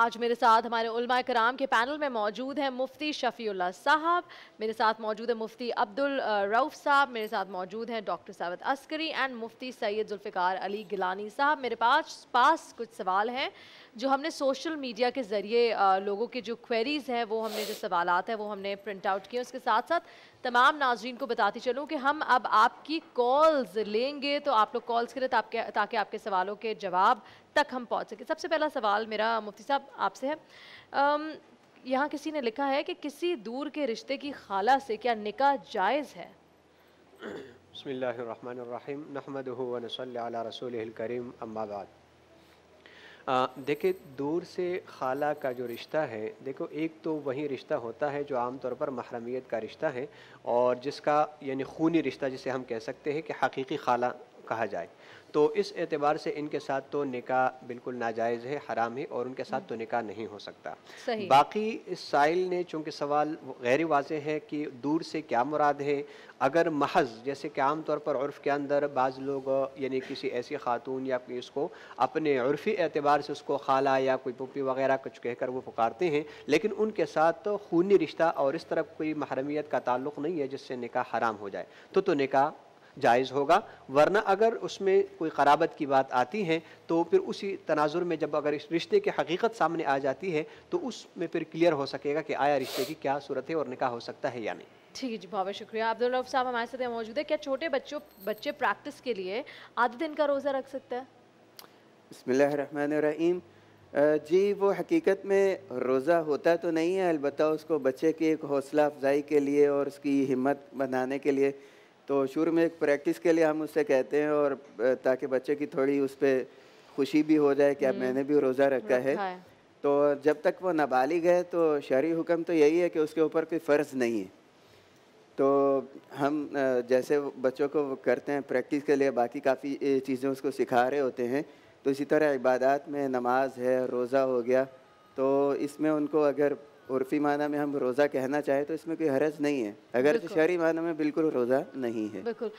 आज मेरे साथ हमारे उलमा कराम के पैनल में मौजूद हैं मुफ्ती शफीउल्लाह साहब, मेरे साथ मौजूद है मुफ्ती अब्दुल रऊफ़ साहब, मेरे साथ मौजूद हैं डॉक्टर सावत अस्करी एंड मुफ्ती सैयद जुल्फ़िकार अली गिलानी साहब। मेरे पास कुछ सवाल हैं जो हमने सोशल मीडिया के ज़रिए लोगों के जो क्वेरीज़ हैं, वो हमने जो सवालात हैं वो हमने प्रिंट आउट किए। उसके साथ साथ तमाम नाज़रीन को बताती चलूँ कि हम अब आपकी कॉल्स लेंगे, तो आप लोग कॉल्स करें ताकि आपके सवालों के जवाब तक हम पहुँच सकें। सबसे पहला सवाल मेरा मुफ्ती साहब आपसे है। यहाँ किसी ने लिखा है कि किसी दूर के रिश्ते की खाला से क्या निकाह जायज़ है? बिस्मिल्लाहिर्रहमानिर्रहीम नहमदुहु व नसल्ली अला रसूलिहिल करीम अम्मा बाद। देखिए, दूर से खाला का जो रिश्ता है, देखो एक तो वही रिश्ता होता है जो आम तौर पर महरमियत का रिश्ता है और जिसका यानी खूनी रिश्ता जिसे हम कह सकते हैं कि हकीकी खाला कहा जाए। तो इस एतबार से इनके साथ तो निकाह बिल्कुल नाजायज़ है, हराम है और उनके साथ तो निकाह नहीं हो सकता। बाकी इस साइल ने चूँकि सवाल गैर वाज़ेह है कि दूर से क्या मुराद है। अगर महज़ जैसे कि आम तौर पर उर्फ़ के अंदर बाज़ लोग यानी किसी ऐसी खातून या इसको अपने उर्फ़ी एतबार से उसको खाला या कोई पुप्पी वग़ैरह कुछ कहकर वो पुकारते हैं, लेकिन उनके साथ तो खूनी रिश्ता और इस तरह कोई महरमियत का ताल्लुक़ नहीं है जिससे निकाह हराम हो जाए, तो निकाह जायज़ होगा। वरना अगर उसमें कोई क़राबत की बात आती है तो फिर उसी तनाजुर में जब अगर इस रिश्ते की हकीकत सामने आ जाती है तो उसमें फिर क्लियर हो सकेगा कि आया रिश्ते की क्या सूरत है और निकाह हो सकता है या नहीं। ठीक है जी, बहुत शुक्रिया। अब्दुल रऊफ़ साहब हमारे साथ मौजूद है। क्या छोटे बच्चे प्रैक्टिस के लिए आधे दिन का रोज़ा रख सकते हैं? बिस्मिल्लाहिर्रहमानिर्रहीम। जी, वो हकीकत में रोज़ा होता तो नहीं है, अलबत्ता उसको बच्चे की एक हौसला अफजाई के लिए और उसकी हिम्मत बनाने के लिए तो शुरू में एक प्रैक्टिस के लिए हम उससे कहते हैं और ताकि बच्चे की थोड़ी उस पर खुशी भी हो जाए कि अब मैंने भी रोज़ा रखा है। तो जब तक वो नाबालिग है तो शरई हुक्म तो यही है कि उसके ऊपर कोई फ़र्ज़ नहीं है। तो हम जैसे बच्चों को करते हैं प्रैक्टिस के लिए, बाकी काफ़ी चीज़ें उसको सिखा रहे होते हैं, तो इसी तरह इबादत में नमाज है, रोज़ा हो गया, तो इसमें उनको अगर उर्फ़ी माना में हम रोज़ा कहना चाहें तो इसमें कोई हरज नहीं है, अगर शरई माना में बिल्कुल रोज़ा नहीं है। बिल्कुल।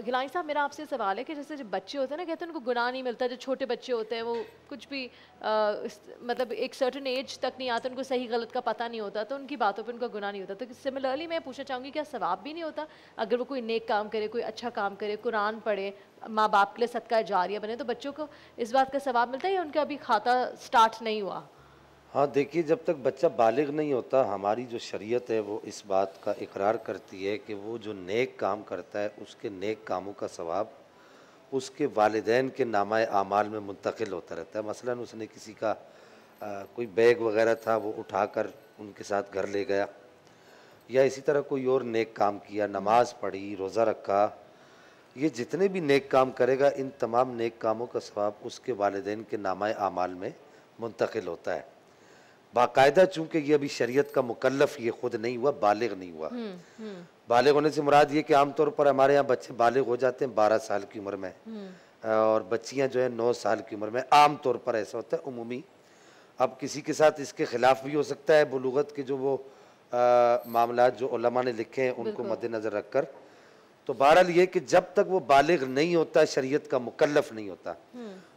गिलानी साहब, मेरा आपसे सवाल है कि जैसे जो बच्चे होते हैं ना, कहते हैं उनको गुनाह नहीं मिलता, जो छोटे बच्चे होते हैं वो कुछ भी मतलब एक सर्टेन एज तक नहीं आते, उनको सही गलत का पता नहीं होता, तो उनकी बातों पे उनका गुनाह नहीं होता। तो सिमिलरली मैं पूछना चाहूँगी, क्या सवाब भी नहीं होता अगर वो कोई नेक काम करे, कोई अच्छा काम करे, कुरान पढ़े, माँ बाप के लिए सदका जारिया बने, तो बच्चों को इस बात का सवाब मिलता है या उनका अभी खाता स्टार्ट नहीं हुआ? हाँ, देखिए, जब तक बच्चा बालिग नहीं होता, हमारी जो शरीयत है वो इस बात का इकरार करती है कि वो जो नेक काम करता है उसके नेक कामों का सवाब उसके वालिदैन के नामाए आमाल में मुंतकिल होता रहता है। मसलन उसने किसी का कोई बैग वगैरह था वो उठाकर उनके साथ घर ले गया, या इसी तरह कोई और नेक काम किया, नमाज पढ़ी, रोज़ा रखा, ये जितने भी नेक काम करेगा इन तमाम नेक कामों का सवाब उसके वालिदैन के नामाए आमाल में मुंतकिल होता है बाकायदा। चूँकि ये अभी शरीयत का मुकल्लफ ये खुद नहीं हुआ, बालिग नहीं हुआ। बालिग होने से मुराद ये कि आमतौर पर हमारे यहाँ बच्चे बालिग हो जाते हैं 12 साल की उम्र में और बच्चियाँ जो है 9 साल की उम्र में, आम तौर पर ऐसा होता है उमूमी। अब किसी के साथ इसके ख़िलाफ़ भी हो सकता है, बुलूगत के जो वो मामलात जो उलमा ने लिखे हैं उनको मद्देनज़र रख कर। तो बहरहाल ये कि जब तक वो बालिग नहीं होता शरीयत का मुकल्लफ नहीं होता,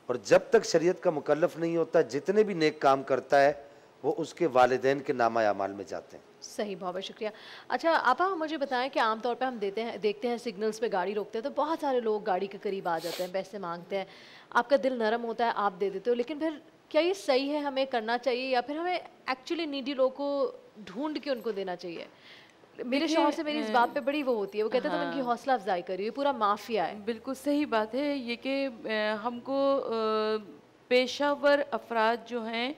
और जब तक शरीयत का मुकल्लफ नहीं होता जितने भी नेक काम करता है वो उसके वालिदैन के नामा अमाल में जाते हैं। सही, बहुत बहुत शुक्रिया। अच्छा आपा, मुझे बताएं कि आमतौर पे हम देखते हैं सिग्नल्स पे गाड़ी रोकते हैं तो बहुत सारे लोग गाड़ी के करीब आ जाते हैं, पैसे मांगते हैं, आपका दिल नरम होता है, आप दे देते हो, लेकिन फिर क्या ये सही है, हमें करना चाहिए या फिर हमें एक्चुअली नीडी लोगों को ढूंढ के उनको देना चाहिए? मेरे शौहर से मेरी इस बात पे बड़ी वो होती है, वो कहते हैं तुम इनकी हौसला अफजाई करिए, पूरा माफिया है। बिल्कुल सही बात है ये कि हमको पेशावर अफराद जो हैं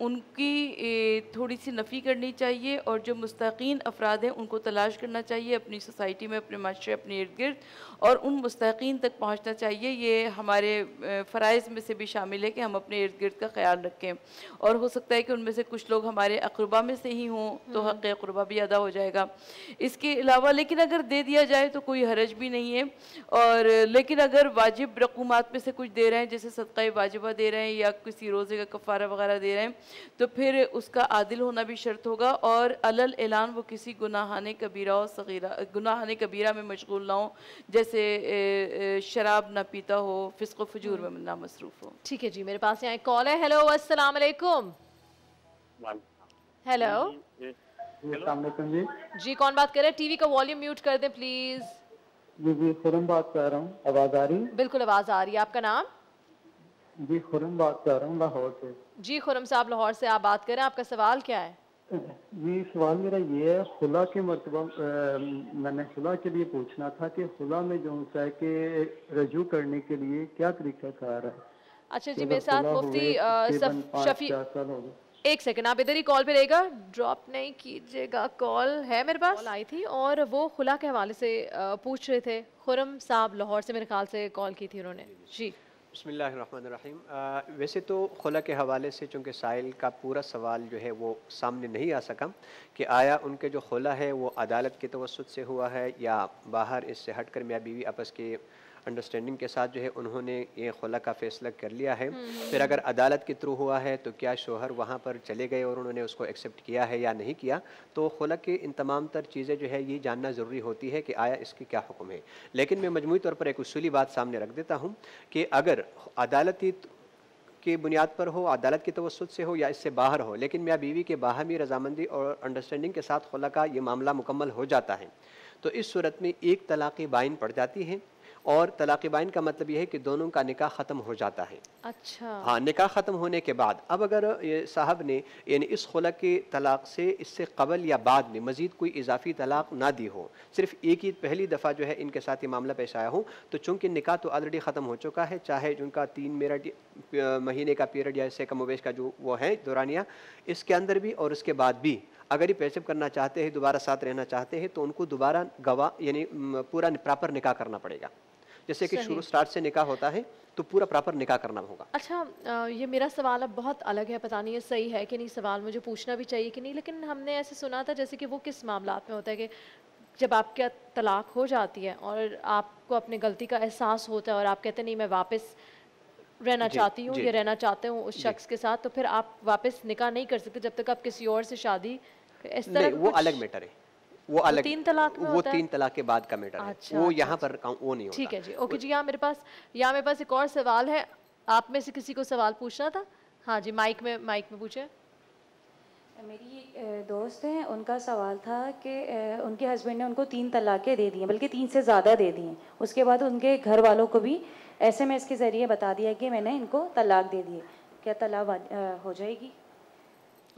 उनकी थोड़ी सी नफ़ी करनी चाहिए और जो मुस्तकीन अफराद हैं उनको तलाश करना चाहिए अपनी सोसाइटी में, अपने माशरे, अपने इर्द गिर्द, और उन मुस्तकीन तक पहुंचना चाहिए। ये हमारे फ़राइज़ में से भी शामिल है कि हम अपने इर्द गिर्द का ख्याल रखें, और हो सकता है कि उनमें से कुछ लोग हमारे अक़रबा में से ही हों तो हक़ अक़रबा भी अदा हो जाएगा। इसके अलावा लेकिन अगर दे दिया जाए तो कोई हरज भी नहीं है, और लेकिन अगर वाजिब रकूमात में से कुछ दे रहे हैं, जैसे सदक़ा वाजिबा दे रहे हैं या किसी रोज़े का कफ़ारा वगैरह दे रहे हैं, तो फिर उसका आदिल होना भी शर्त होगा, और अलल ऐलान वो किसी गुनाहाने कबीरा और सगीरा गुनाहाने कबीरा में मशगूल ना हो, जैसे शराब ना पीता हो, फिस्क व फजूर में ना मसरूफ़ हो। ठीक है जी, मेरे पास यहाँ एक कॉल है। हेलो, अस्सलाम वालेकुम। हेलो जी। जी, कौन बात कर रहे हैं? टीवी का वॉल्यूम म्यूट कर दें प्लीज। जी खुरम बात कर रहा हूँ, आवाज़ आ रही है? बिल्कुल आवाज आ रही है। आपका नाम? जी खुरम बात कर रहा हूँ लाहौर से। जी खुरम साहब, लाहौर से आप बात करें, आपका सवाल क्या है? जी सवाल मेरा ये है, खुला के मरतबा मैंने खुला के लिए पूछना था कि खुला में जो है कि रजू करने के लिए क्या तरीका कार है? अच्छा जी, मेरे साथ मुफ्ती शफी, 4 साल हो गए। एक सेकंड, आप इधर ही कॉल पे रहेगा, ड्रॉप नहीं कीजिएगा। कॉल है मेरे पास, कॉल आई थी और वो खुला के हवाले से पूछ रहे थे। खुरम साहब लाहौर से मेरे ख्याल से कॉल की थी उन्होंने जी। बिस्मिल्लाहिर्रहमानिर्रहीम। वैसे तो खुला के हवाले से चूँकि साइल का पूरा सवाल जो है वो सामने नहीं आ सका कि आया उनके जो खुला है वो अदालत के तवस्सुत से हुआ है या बाहर इससे हटकर मियाँ बीवी आपस के अंडरस्टैंडिंग के साथ जो है उन्होंने ये खुला का फ़ैसला कर लिया है। फिर अगर अदालत के थ्रू हुआ है तो क्या शोहर वहाँ पर चले गए और उन्होंने उसको एक्सेप्ट किया है या नहीं किया, तो खुला के इन तमाम तर चीज़ें जो है ये जानना ज़रूरी होती है कि आया इसकी क्या हुक्म है। लेकिन मैं मजमूई तौर पर एक उसूली बात सामने रख देता हूँ कि अगर अदालती की बुनियाद पर हो, अदालत की तवस्सुत से हो या इससे बाहर हो, लेकिन मियाँ बीवी के बाहमी रजामंदी और अंडरस्टैंडिंग के साथ खुला का ये मामला मुकम्मल हो जाता है, तो इस सूरत में एक तलाक़ बाइन पड़ जाती है। और तलाक़ बाइन का मतलब यह है कि दोनों का निकाह ख़त्म हो जाता है। अच्छा। हाँ, निकाह ख़त्म होने के बाद अब अगर ये साहब ने यानी इस खुला के तलाक़ से इससे कबल या बाद में मज़ीद कोई इजाफ़ी तलाक़ ना दी हो, सिर्फ एक ही पहली दफ़ा जो है इनके साथ ये मामला पेश आया हो, तो चूँकि निकाह तो ऑलरेडी ख़त्म हो चुका है, चाहे उनका 3 महीने का पीरियड या इससे कम वेश का जो वो है दौरानिया, इसके अंदर भी और उसके बाद भी अगर ये पैचअप करना चाहते हैं, दोबारा साथ रहना चाहते हैं, तो उनको दोबारा गवाह यानी पूरा प्रॉपर निकाह करना पड़ेगा। जैसे कि शुरू स्टार्ट से निकाह होता है तो पूरा प्रॉपर निकाह करना होगा। अच्छा, ये मेरा सवाल अब बहुत अलग है, पता नहीं ये सही है कि नहीं, सवाल मुझे पूछना भी चाहिए कि नहीं, लेकिन हमने ऐसे सुना था जैसे कि वो किस मामलात में होता है कि जब आपका तलाक हो जाती है और आपको अपनी गलती का एहसास होता है और आप कहते नहीं मैं वापस रहना चाहती हूँ या रहना चाहते हूँ उस शख्स के साथ, तो फिर आप वापस निकाह नहीं कर सकते जब तक आप किसी और से शादी, इस तरह वो अलग मैटर है, वो अलग 3 तलाक में वो 3 तलाक के बाद का मैटर है। अच्छा, वो यहाँ पर वो नहीं होता। ठीक है जी, ओके जी। यहाँ मेरे पास एक और सवाल है, आप में से किसी को सवाल पूछना था? हाँ जी, माइक में पूछे। मेरी एक दोस्त है, उनका सवाल था कि उनके हस्बैंड ने उनको 3 तलाक़ें दे दी हैं, बल्कि 3 से ज़्यादा दे दी हैं। उसके बाद उनके घर वालों को भी SMS के ज़रिए बता दिया कि मैंने इनको तलाक दे दी है, क्या तलाक हो जाएगी?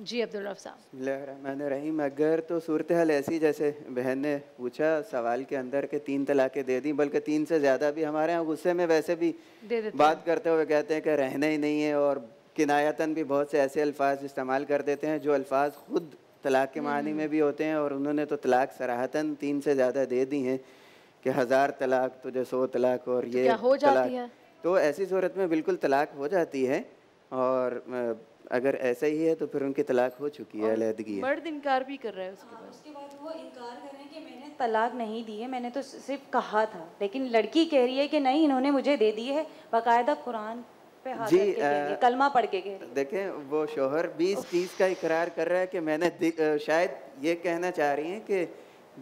जी अब्दुल रऊफ साहब। बिस्मिल्लाहिर्रहमानिर्रहीम। अगर तो सूरत हाल ऐसी जैसे बहन ने पूछा सवाल के अंदर के 3 तलाक़ें दे दी, बल्कि 3 से ज़्यादा भी, हमारे यहाँ गुस्से में वैसे भी बात करते हुए कहते हैं कि रहना ही नहीं है, और किनायतन भी बहुत से ऐसे अल्फाज इस्तेमाल कर देते हैं जो अल्फाज ख़ुद तलाक़ के मानी में भी होते हैं, और उन्होंने तो तलाक़ सराहतन 3 से ज़्यादा दे दी हैं कि 1000 तलाक़ तुझे 100 तलाक़ और ये क्या हो जाती है? तो ऐसी सूरत में बिल्कुल तलाक़ हो जाती है, और अगर ऐसा ही है तो फिर उनकी तलाक़ हो चुकी है, अलहदगी है। मर्द इनकार भी कर रहा है उसके बाद वो इनकार कर रहे हैं कि मैंने तलाक नहीं दी है, मैंने तो सिर्फ कहा था, लेकिन लड़की कह रही है कि नहीं इन्होंने मुझे दे दी है, बाकायदा कुरान पे हाथ रख के कह रही है, कलमा पढ़ के कह रही है। देखें, वो शोहर 20-30 का इकरार कर रहा है कि मैंने शायद ये कहना चाह रही हैं कि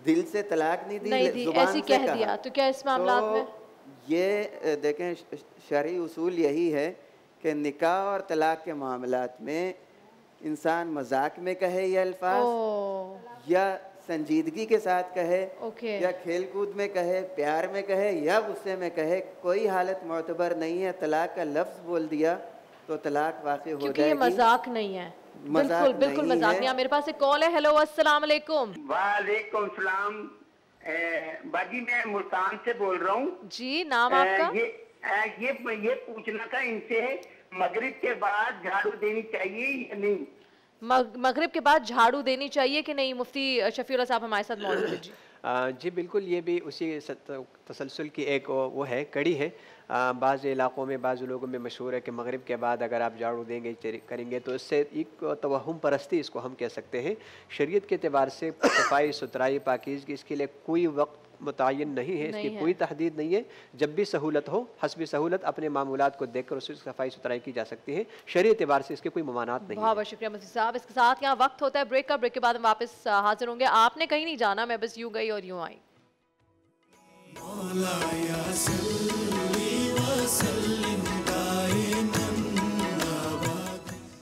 दिल से तलाक नहीं दी, जुबान ऐसी से कह दिया, तो क्या इस मामला में ये देखें शरई उसूल यही है कि निकाह और तलाक के मामलात में इंसान मजाक में कहे ये अल्फाज या संजीदगी के साथ कहे या खेल कूद में कहे, प्यार में कहे या गुस्से में कहे, कोई हालत मोतबर नहीं है। तलाक का लफ्ज़ बोल दिया तो तलाक वाक़ई हो जाएगी, ये मजाक नहीं है, बिल्कुल मजाक नहीं है। मेरे पास एक कॉल है। हेलो, अस्सलाम वालेकुम। वालेकुम सलाम। बाजी मैं मुल्तान से बोल रहा हूँ जी, नाम आपका? ये पूछना था इनसे, मगरिब के बाद झाड़ू देनी चाहिए या नहीं? मगरिब के बाद झाड़ू देनी चाहिए कि नहीं? मुफ्ती शफीउल्लाह साहब हमारे साथ मौजूद है जी। जी बिल्कुल, ये भी उसी तसलसल की एक वो है, कड़ी है। बाज़ इलाक़ों में, बाज़ लोगों में मशहूर है कि मगरिब के बाद अगर आप झाड़ू देंगे करेंगे तो इससे एक तवहुम परस्ती इसको हम कह सकते हैं। शरीयत के एतबार से सफाई सुथराई पाकीज़गी इसके लिए कोई वक्त मुतय्यन नहीं है, इसकी कोई तहदीद नहीं है। जब भी सहूलत हो, हस्बी सहूलत अपने मामूलात को देख कर उसकी सफाई सुथराई की जा सकती है। शरीय एतबार से इसके कोई ममानात नहीं। बहुत बहुत शुक्रिया मुफ्ती साहब। इसके साथ यहाँ वक्त होता है ब्रेक का, ब्रेक के बाद हम वापस हाजिर होंगे। आपने कहीं नहीं जाना, मैं बस यूँ गई और यूँ आई।